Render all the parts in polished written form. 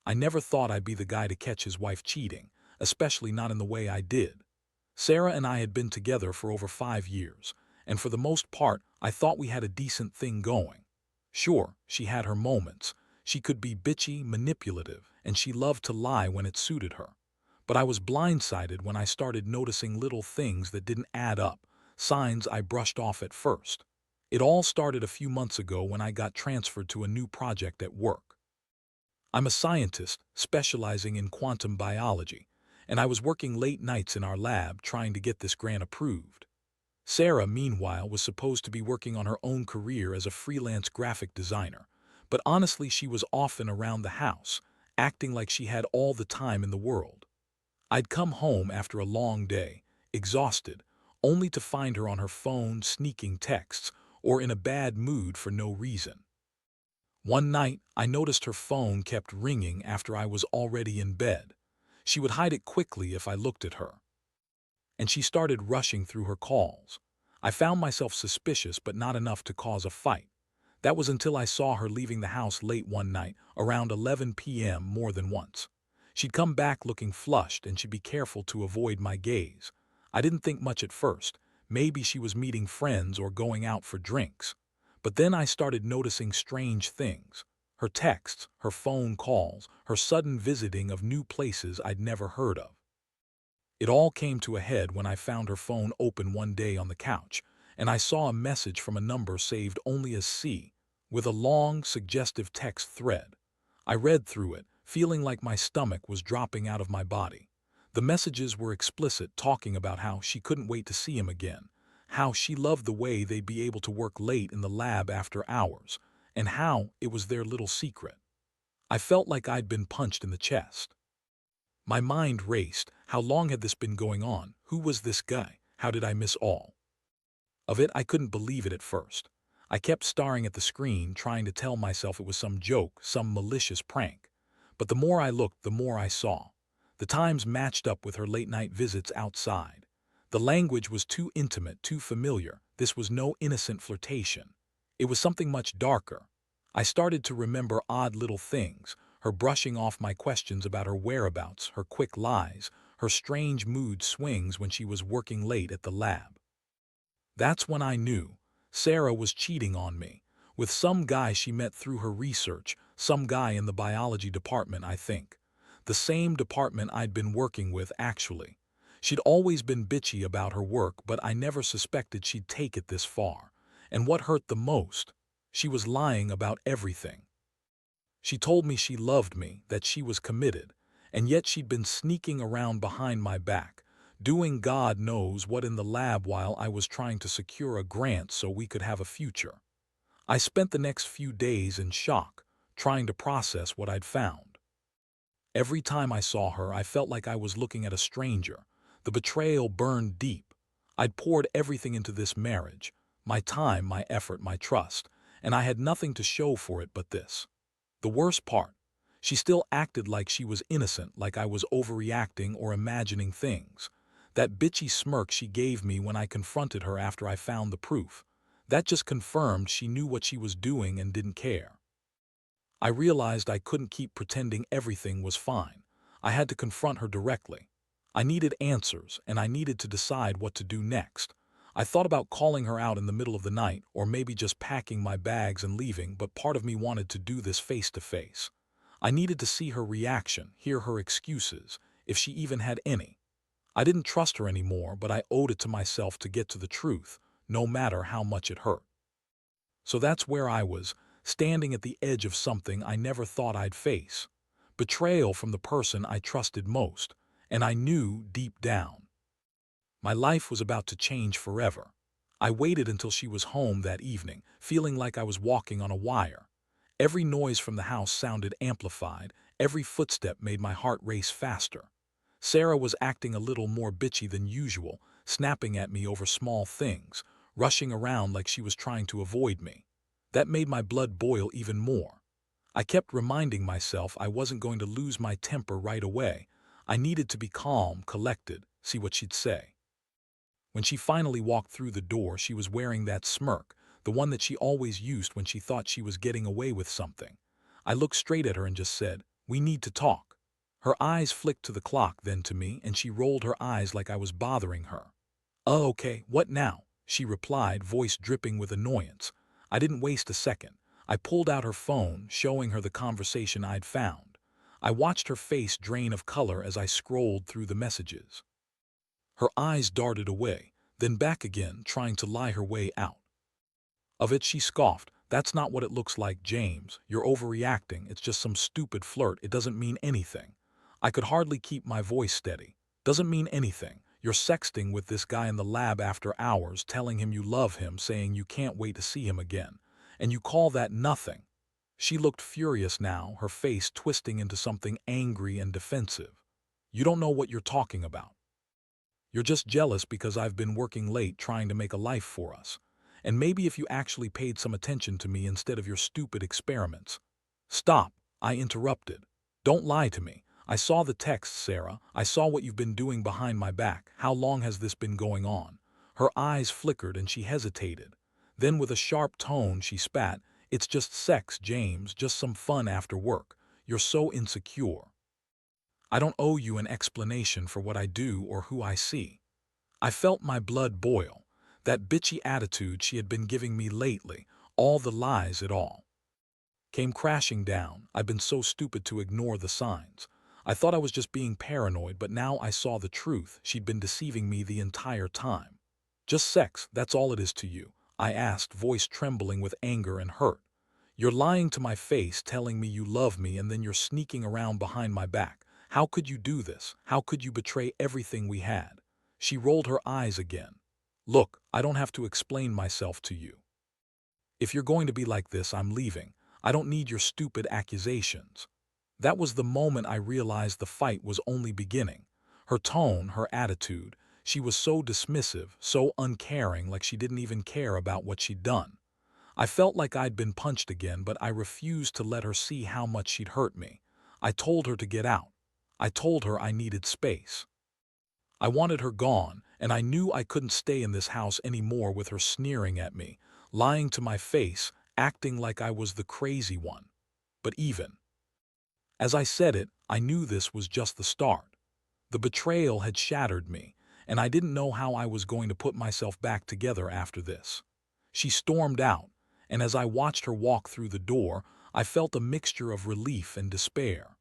I never thought I'd be the guy to catch his wife cheating, especially not in the way I did. Sarah and I had been together for over 5 years, and for the most part, I thought we had a decent thing going. Sure, she had her moments. She could be bitchy, manipulative, and she loved to lie when it suited her. But I was blindsided when I started noticing little things that didn't add up, signs I brushed off at first. It all started a few months ago when I got transferred to a new project at work. I'm a scientist specializing in quantum biology, and I was working late nights in our lab trying to get this grant approved. Sarah, meanwhile, was supposed to be working on her own career as a freelance graphic designer, but honestly she was often around the house, acting like she had all the time in the world. I'd come home after a long day, exhausted, only to find her on her phone sneaking texts or in a bad mood for no reason. One night, I noticed her phone kept ringing after I was already in bed. She would hide it quickly if I looked at her. And she started rushing through her calls. I found myself suspicious but not enough to cause a fight. That was until I saw her leaving the house late one night, around 11 p.m. more than once. She'd come back looking flushed and she'd be careful to avoid my gaze. I didn't think much at first. Maybe she was meeting friends or going out for drinks. But then I started noticing strange things. Her texts, her phone calls, her sudden visiting of new places I'd never heard of. It all came to a head when I found her phone open one day on the couch, and I saw a message from a number saved only as C, with a long, suggestive text thread. I read through it, feeling like my stomach was dropping out of my body. The messages were explicit, talking about how she couldn't wait to see him again, how she loved the way they'd be able to work late in the lab after hours, and how it was their little secret. I felt like I'd been punched in the chest. My mind raced. How long had this been going on? Who was this guy? How did I miss all of it? I couldn't believe it at first. I kept staring at the screen, trying to tell myself it was some joke, some malicious prank. But the more I looked, the more I saw. The times matched up with her late-night visits outside. The language was too intimate, too familiar. This was no innocent flirtation. It was something much darker. I started to remember odd little things, her brushing off my questions about her whereabouts, her quick lies, her strange mood swings when she was working late at the lab. That's when I knew Sarah was cheating on me, with some guy she met through her research, some guy in the biology department, I think. The same department I'd been working with, actually. She'd always been bitchy about her work, but I never suspected she'd take it this far. And what hurt the most? She was lying about everything. She told me she loved me, that she was committed, and yet she'd been sneaking around behind my back, doing God knows what in the lab while I was trying to secure a grant so we could have a future. I spent the next few days in shock, trying to process what I'd found. Every time I saw her, I felt like I was looking at a stranger. The betrayal burned deep. I'd poured everything into this marriage, my time, my effort, my trust, and I had nothing to show for it but this. The worst part, she still acted like she was innocent, like I was overreacting or imagining things. That bitchy smirk she gave me when I confronted her after I found the proof, that just confirmed she knew what she was doing and didn't care. I realized I couldn't keep pretending everything was fine. I had to confront her directly. I needed answers, and I needed to decide what to do next. I thought about calling her out in the middle of the night, or maybe just packing my bags and leaving, but part of me wanted to do this face to face. I needed to see her reaction, hear her excuses, if she even had any. I didn't trust her anymore, but I owed it to myself to get to the truth, no matter how much it hurt. So that's where I was, standing at the edge of something I never thought I'd face. Betrayal from the person I trusted most, and I knew deep down my life was about to change forever. I waited until she was home that evening, feeling like I was walking on a wire. Every noise from the house sounded amplified, every footstep made my heart race faster. Sarah was acting a little more bitchy than usual, snapping at me over small things, rushing around like she was trying to avoid me. That made my blood boil even more. I kept reminding myself I wasn't going to lose my temper right away. I needed to be calm, collected, see what she'd say. When she finally walked through the door, she was wearing that smirk, the one that she always used when she thought she was getting away with something. I looked straight at her and just said, We need to talk." Her eyes flicked to the clock, then to me, and she rolled her eyes like I was bothering her. "Oh, okay, what now?" she replied, voice dripping with annoyance. I didn't waste a second. I pulled out her phone, showing her the conversation I'd found. I watched her face drain of color as I scrolled through the messages. Her eyes darted away, then back again, trying to lie her way out of it. She scoffed. "That's not what it looks like, James. You're overreacting. It's just some stupid flirt. It doesn't mean anything." I could hardly keep my voice steady. "Doesn't mean anything. You're sexting with this guy in the lab after hours, telling him you love him, saying you can't wait to see him again. And you call that nothing?" She looked furious now, her face twisting into something angry and defensive. "You don't know what you're talking about. You're just jealous because I've been working late trying to make a life for us. And maybe if you actually paid some attention to me instead of your stupid experiments." "Stop," I interrupted. "Don't lie to me. I saw the texts, Sarah. I saw what you've been doing behind my back. How long has this been going on?" Her eyes flickered and she hesitated. Then with a sharp tone she spat, "It's just sex, James, just some fun after work. You're so insecure. I don't owe you an explanation for what I do or who I see." I felt my blood boil. That bitchy attitude she had been giving me lately, all the lies, it all came crashing down. I'd been so stupid to ignore the signs. I thought I was just being paranoid, but now I saw the truth. She'd been deceiving me the entire time. "Just sex, that's all it is to you?" I asked, voice trembling with anger and hurt. "You're lying to my face, telling me you love me, and then you're sneaking around behind my back. How could you do this? How could you betray everything we had?" She rolled her eyes again. "Look, I don't have to explain myself to you. If you're going to be like this, I'm leaving. I don't need your stupid accusations." That was the moment I realized the fight was only beginning. Her tone, her attitude, she was so dismissive, so uncaring, like she didn't even care about what she'd done. I felt like I'd been punched again, but I refused to let her see how much she'd hurt me. I told her to get out. I told her I needed space. I wanted her gone, and I knew I couldn't stay in this house anymore with her sneering at me, lying to my face, acting like I was the crazy one. But even as I said it, I knew this was just the start. The betrayal had shattered me, and I didn't know how I was going to put myself back together after this. She stormed out, and as I watched her walk through the door, I felt a mixture of relief and despair.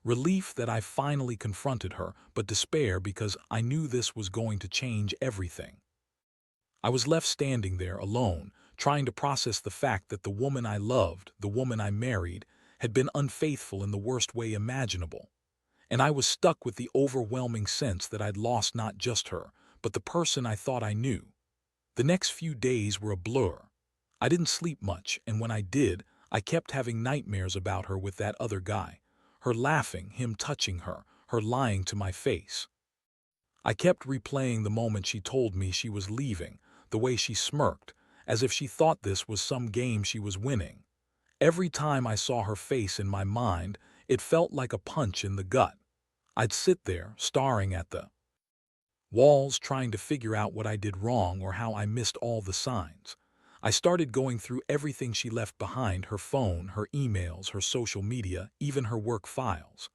Relief that I finally confronted her, but despair because I knew this was going to change everything. I was left standing there alone, trying to process the fact that the woman I loved, the woman I married, had been unfaithful in the worst way imaginable. And I was stuck with the overwhelming sense that I'd lost not just her, but the person I thought I knew. The next few days were a blur. I didn't sleep much, and when I did, I kept having nightmares about her with that other guy. Her laughing, him touching her lying to my face. I kept replaying the moment she told me she was leaving, the way she smirked, as if she thought this was some game she was winning. Every time I saw her face in my mind, it felt like a punch in the gut. I'd sit there, staring at the walls, trying to figure out what I did wrong or how I missed all the signs. I started going through everything she left behind: her phone, her emails, her social media, even her work files.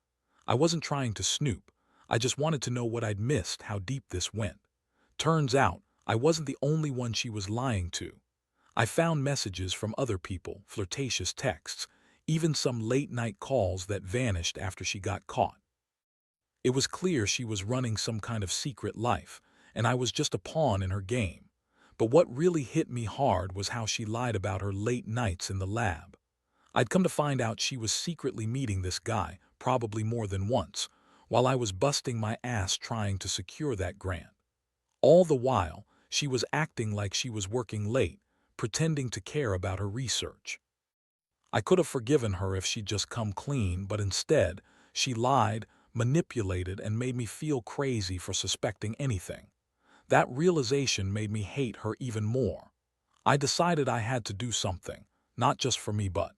I wasn't trying to snoop. I just wanted to know what I'd missed, how deep this went. Turns out, I wasn't the only one she was lying to. I found messages from other people, flirtatious texts, even some late-night calls that vanished after she got caught. It was clear she was running some kind of secret life, and I was just a pawn in her game. But what really hit me hard was how she lied about her late nights in the lab. I'd come to find out she was secretly meeting this guy, probably more than once, while I was busting my ass trying to secure that grant. All the while, she was acting like she was working late, pretending to care about her research. I could have forgiven her if she'd just come clean, but instead, she lied, manipulated, and made me feel crazy for suspecting anything. That realization made me hate her even more. I decided I had to do something, not just for me but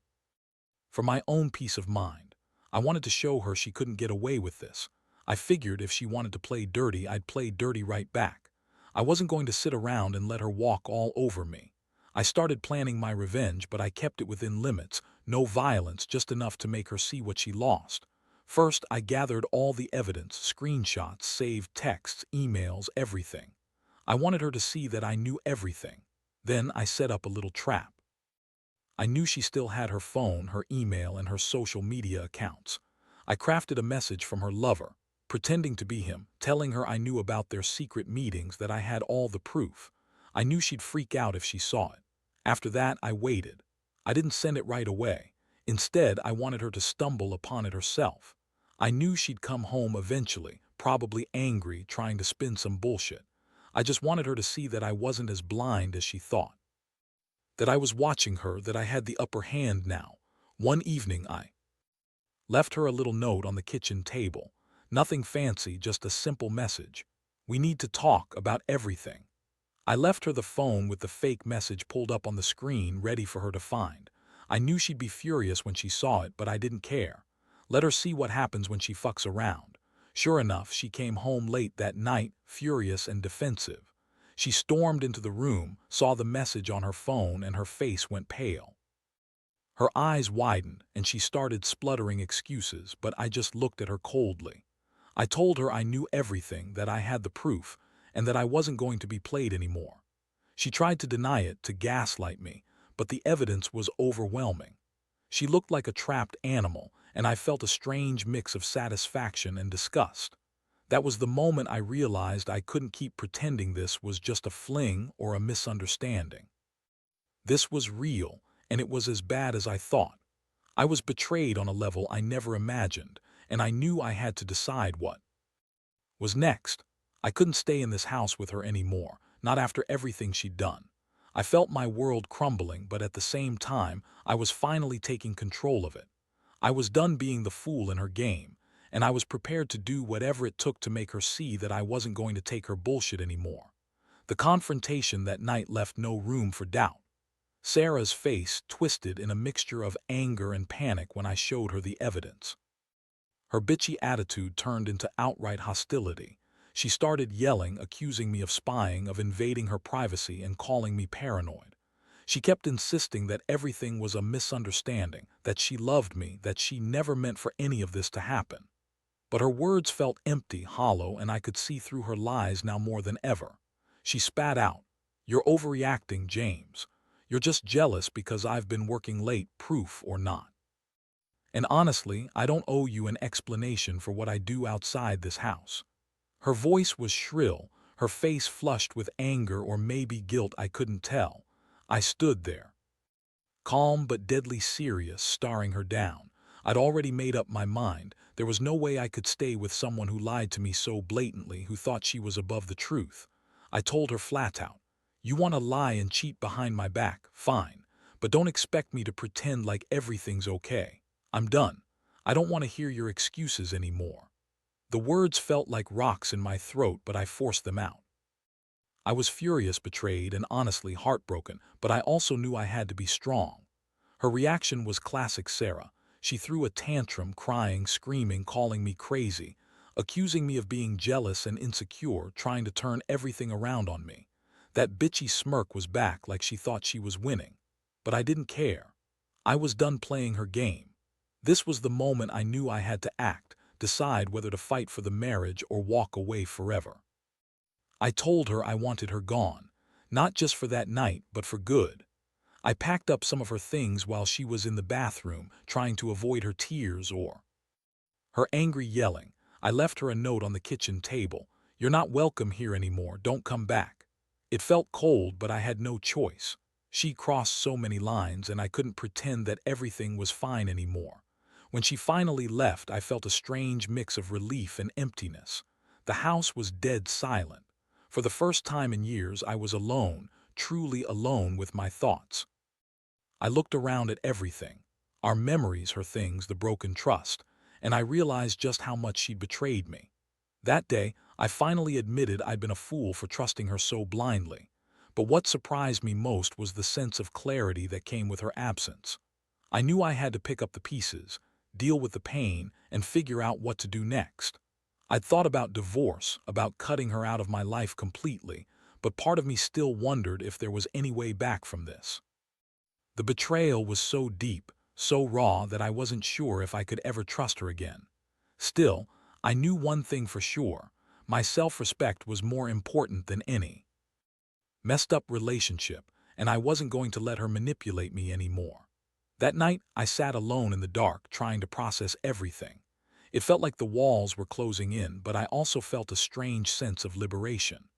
for my own peace of mind. I wanted to show her she couldn't get away with this. I figured if she wanted to play dirty, I'd play dirty right back. I wasn't going to sit around and let her walk all over me. I started planning my revenge, but I kept it within limits, no violence, just enough to make her see what she lost. First, I gathered all the evidence, screenshots, saved texts, emails, everything. I wanted her to see that I knew everything. Then I set up a little trap. I knew she still had her phone, her email, and her social media accounts. I crafted a message from her lover, pretending to be him, telling her I knew about their secret meetings, that I had all the proof. I knew she'd freak out if she saw it. After that, I waited. I didn't send it right away. Instead, I wanted her to stumble upon it herself. I knew she'd come home eventually, probably angry, trying to spin some bullshit. I just wanted her to see that I wasn't as blind as she thought. That I was watching her, that I had the upper hand now. One evening I left her a little note on the kitchen table. Nothing fancy, just a simple message. We need to talk about everything. I left her the phone with the fake message pulled up on the screen, ready for her to find. I knew she'd be furious when she saw it, but I didn't care. Let her see what happens when she fucks around. Sure enough, she came home late that night, furious and defensive. She stormed into the room, saw the message on her phone, and her face went pale. Her eyes widened, and she started spluttering excuses, but I just looked at her coldly. I told her I knew everything, that I had the proof, and that I wasn't going to be played anymore. She tried to deny it, to gaslight me, but the evidence was overwhelming. She looked like a trapped animal, and I felt a strange mix of satisfaction and disgust. That was the moment I realized I couldn't keep pretending this was just a fling or a misunderstanding. This was real, and it was as bad as I thought. I was betrayed on a level I never imagined, and I knew I had to decide what was next. I couldn't stay in this house with her anymore, not after everything she'd done. I felt my world crumbling, but at the same time, I was finally taking control of it. I was done being the fool in her game, and I was prepared to do whatever it took to make her see that I wasn't going to take her bullshit anymore. The confrontation that night left no room for doubt. Sarah's face twisted in a mixture of anger and panic when I showed her the evidence. Her bitchy attitude turned into outright hostility. She started yelling, accusing me of spying, of invading her privacy, and calling me paranoid. She kept insisting that everything was a misunderstanding, that she loved me, that she never meant for any of this to happen. But her words felt empty, hollow, and I could see through her lies now more than ever. She spat out, "You're overreacting, James. You're just jealous because I've been working late, proof or not. And honestly, I don't owe you an explanation for what I do outside this house." Her voice was shrill, her face flushed with anger or maybe guilt, I couldn't tell. I stood there, calm but deadly serious, staring her down. I'd already made up my mind. There was no way I could stay with someone who lied to me so blatantly, who thought she was above the truth. I told her flat out, "You want to lie and cheat behind my back, fine, but don't expect me to pretend like everything's okay. I'm done. I don't want to hear your excuses anymore." The words felt like rocks in my throat, but I forced them out. I was furious, betrayed, and honestly heartbroken, but I also knew I had to be strong. Her reaction was classic Sarah. She threw a tantrum, crying, screaming, calling me crazy, accusing me of being jealous and insecure, trying to turn everything around on me. That bitchy smirk was back, like she thought she was winning. But I didn't care. I was done playing her game. This was the moment I knew I had to act, decide whether to fight for the marriage or walk away forever. I told her I wanted her gone, not just for that night, but for good. I packed up some of her things while she was in the bathroom, trying to avoid her tears or her angry yelling. I left her a note on the kitchen table. "You're not welcome here anymore, don't come back." It felt cold, but I had no choice. She crossed so many lines, and I couldn't pretend that everything was fine anymore. When she finally left, I felt a strange mix of relief and emptiness. The house was dead silent. For the first time in years, I was alone, truly alone with my thoughts. I looked around at everything, our memories, her things, the broken trust, and I realized just how much she'd betrayed me. That day, I finally admitted I'd been a fool for trusting her so blindly. But what surprised me most was the sense of clarity that came with her absence. I knew I had to pick up the pieces, deal with the pain, and figure out what to do next. I'd thought about divorce, about cutting her out of my life completely, but part of me still wondered if there was any way back from this. The betrayal was so deep, so raw, that I wasn't sure if I could ever trust her again. Still, I knew one thing for sure. My self-respect was more important than any messed up relationship, and I wasn't going to let her manipulate me anymore. That night, I sat alone in the dark, trying to process everything. It felt like the walls were closing in, but I also felt a strange sense of liberation.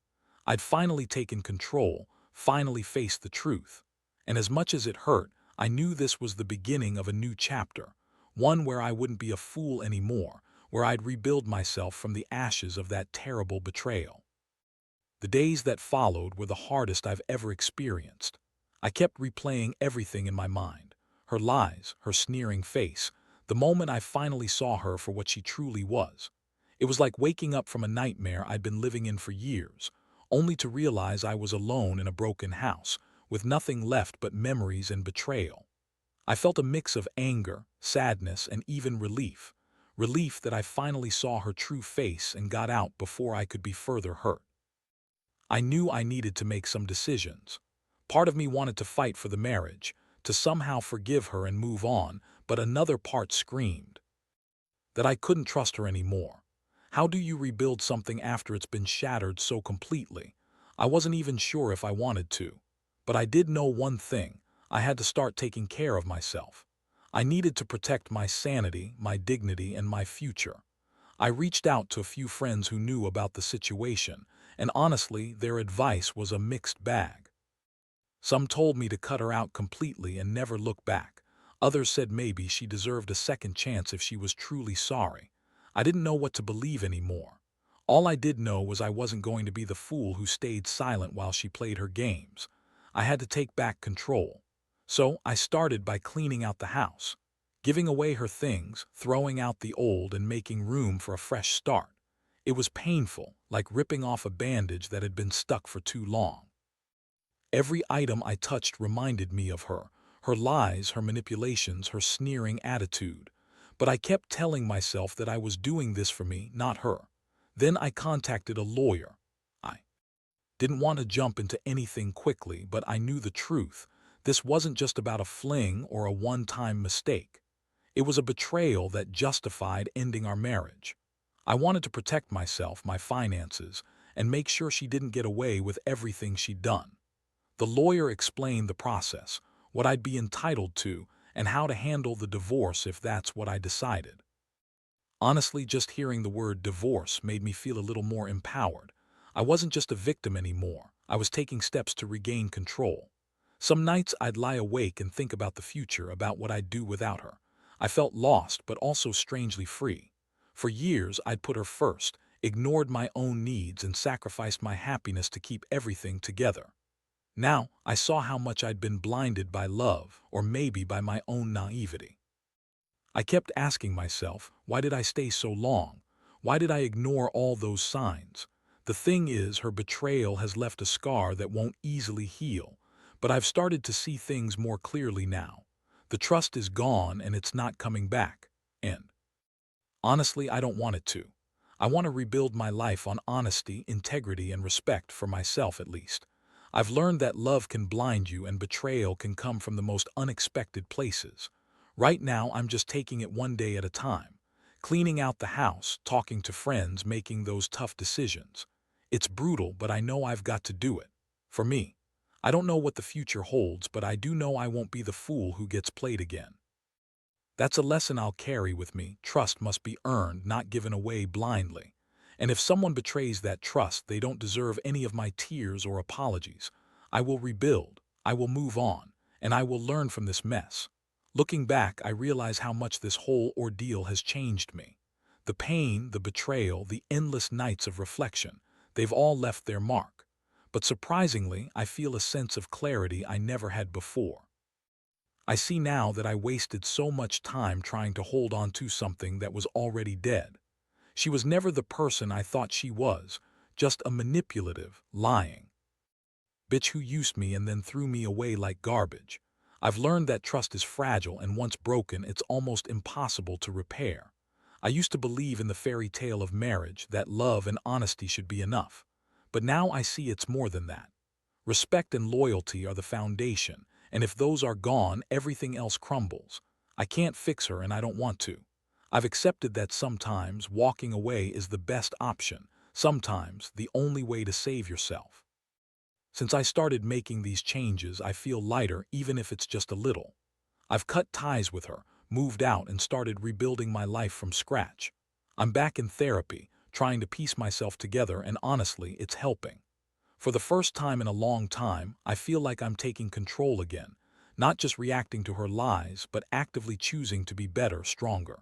I'd finally taken control, finally faced the truth. And as much as it hurt, I knew this was the beginning of a new chapter, one where I wouldn't be a fool anymore, where I'd rebuild myself from the ashes of that terrible betrayal. The days that followed were the hardest I've ever experienced. I kept replaying everything in my mind. Her lies, her sneering face, the moment I finally saw her for what she truly was. It was like waking up from a nightmare I'd been living in for years, only to realize I was alone in a broken house, with nothing left but memories and betrayal. I felt a mix of anger, sadness, and even relief. Relief that I finally saw her true face and got out before I could be further hurt. I knew I needed to make some decisions. Part of me wanted to fight for the marriage, to somehow forgive her and move on, but another part screamed that I couldn't trust her anymore. How do you rebuild something after it's been shattered so completely? I wasn't even sure if I wanted to. But I did know one thing. I had to start taking care of myself. I needed to protect my sanity, my dignity, and my future. I reached out to a few friends who knew about the situation, and honestly, their advice was a mixed bag. Some told me to cut her out completely and never look back. Others said maybe she deserved a second chance if she was truly sorry. I didn't know what to believe anymore. All I did know was I wasn't going to be the fool who stayed silent while she played her games. I had to take back control. So I started by cleaning out the house, giving away her things, throwing out the old and making room for a fresh start. It was painful, like ripping off a bandage that had been stuck for too long. Every item I touched reminded me of her, her lies, her manipulations, her sneering attitude. But I kept telling myself that I was doing this for me, not her. Then I contacted a lawyer. I didn't want to jump into anything quickly, but I knew the truth. This wasn't just about a fling or a one-time mistake. It was a betrayal that justified ending our marriage. I wanted to protect myself, my finances, and make sure she didn't get away with everything she'd done. The lawyer explained the process, what I'd be entitled to, and how to handle the divorce if that's what I decided. Honestly, just hearing the word divorce made me feel a little more empowered. I wasn't just a victim anymore. I was taking steps to regain control. Some nights I'd lie awake and think about the future, about what I'd do without her. I felt lost, but also strangely free. For years, I'd put her first, ignored my own needs, and sacrificed my happiness to keep everything together. Now, I saw how much I'd been blinded by love, or maybe by my own naivety. I kept asking myself, why did I stay so long? Why did I ignore all those signs? The thing is, her betrayal has left a scar that won't easily heal, but I've started to see things more clearly now. The trust is gone and it's not coming back. And honestly, I don't want it to. I want to rebuild my life on honesty, integrity, and respect for myself at least. I've learned that love can blind you and betrayal can come from the most unexpected places. Right now, I'm just taking it one day at a time. Cleaning out the house, talking to friends, making those tough decisions. It's brutal, but I know I've got to do it. For me. I don't know what the future holds, but I do know I won't be the fool who gets played again. That's a lesson I'll carry with me. Trust must be earned, not given away blindly. And if someone betrays that trust, they don't deserve any of my tears or apologies. I will rebuild, I will move on, and I will learn from this mess. Looking back, I realize how much this whole ordeal has changed me. The pain, the betrayal, the endless nights of reflection, they've all left their mark. But surprisingly, I feel a sense of clarity I never had before. I see now that I wasted so much time trying to hold on to something that was already dead. She was never the person I thought she was, just a manipulative, lying bitch who used me and then threw me away like garbage. I've learned that trust is fragile, and once broken, it's almost impossible to repair. I used to believe in the fairy tale of marriage, that love and honesty should be enough. But now I see it's more than that. Respect and loyalty are the foundation, and if those are gone, everything else crumbles. I can't fix her and I don't want to. I've accepted that sometimes walking away is the best option, sometimes the only way to save yourself. Since I started making these changes, I feel lighter even if it's just a little. I've cut ties with her, moved out, and started rebuilding my life from scratch. I'm back in therapy, trying to piece myself together, and honestly, it's helping. For the first time in a long time, I feel like I'm taking control again, not just reacting to her lies, but actively choosing to be better, stronger.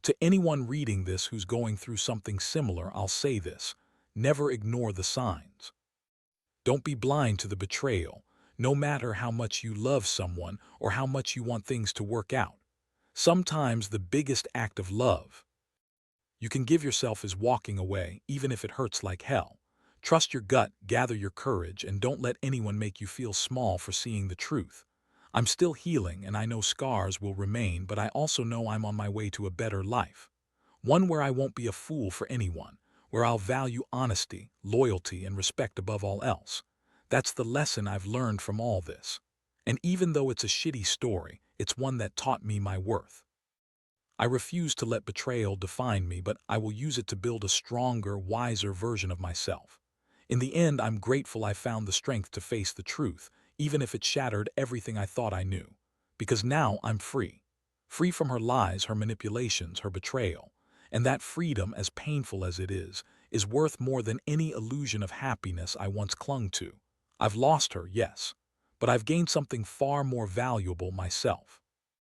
To anyone reading this who's going through something similar, I'll say this: never ignore the signs. Don't be blind to the betrayal, no matter how much you love someone or how much you want things to work out. Sometimes the biggest act of love you can give yourself is walking away, even if it hurts like hell. Trust your gut, gather your courage, and don't let anyone make you feel small for seeing the truth. I'm still healing, and I know scars will remain, but I also know I'm on my way to a better life. One where I won't be a fool for anyone, where I'll value honesty, loyalty, and respect above all else. That's the lesson I've learned from all this. And even though it's a shitty story, it's one that taught me my worth. I refuse to let betrayal define me, but I will use it to build a stronger, wiser version of myself. In the end, I'm grateful I found the strength to face the truth, even if it shattered everything I thought I knew. Because now I'm free. Free from her lies, her manipulations, her betrayal. And that freedom, as painful as it is worth more than any illusion of happiness I once clung to. I've lost her, yes, but I've gained something far more valuable: myself.